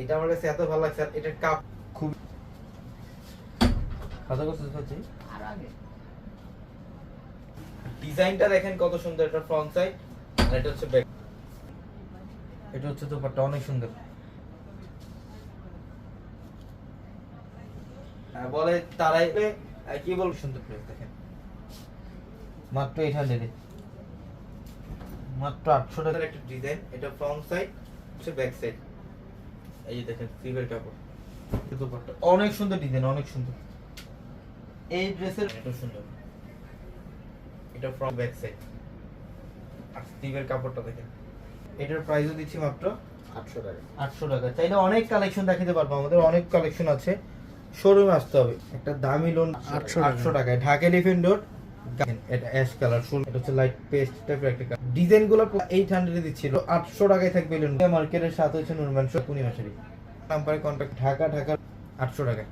এটা আমার কাছে এত ভালো লাগছে, আর এটার কাপ খুব কত হচ্ছে আর আগে ডিজাইনটা দেখেন কত সুন্দর, এটা ফ্রন্ট সাইড আর এটা হচ্ছে ব্যাক। এটা হচ্ছে দোপাট্টা অনেক সুন্দর। বলে তারাই কি বল সুন্দর প্রেস দেখেন, মাত্র 800 এ, মাত্র 800 টাকার একটা ডিজাইন। এটা ফ্রন্ট সাইড হচ্ছে ব্যাক সাইড, এই যে দেখেন সিলভার কাপড়, দোপাট্টা অনেক সুন্দর ডিজাইন, অনেক সুন্দর। এই ড্রেসের এটা সুন্দর, এটা ফ্রন্ট ব্যাক সাইড আর স্লিভের কাপড়টা দেখেন। এটার প্রাইসও দিচ্ছি মাত্র 800 টাকা। 800 টাকা। চাইলে অনেক কালেকশন দেখাতে পারবো, আমাদের অনেক কালেকশন আছে, শোরুমে আসতে হবে। একটা দামি লোন 800 টাকায়, ঢাকা এলিফ্যান্ট রোড। এটা অ্যাশ কালার, এটা হচ্ছে লাইট পেস্ট টাইপের একটা কালার। ডিজাইনগুলো 800 এ দিচ্ছিল, 800 টাকায় থাকবে লোন। মার্কেটের সাথে হচ্ছে নুরমান পূর্ণিমা শাড়ি নাম্বারে কন্টাক্ট, ঢাকা 800 টাকা।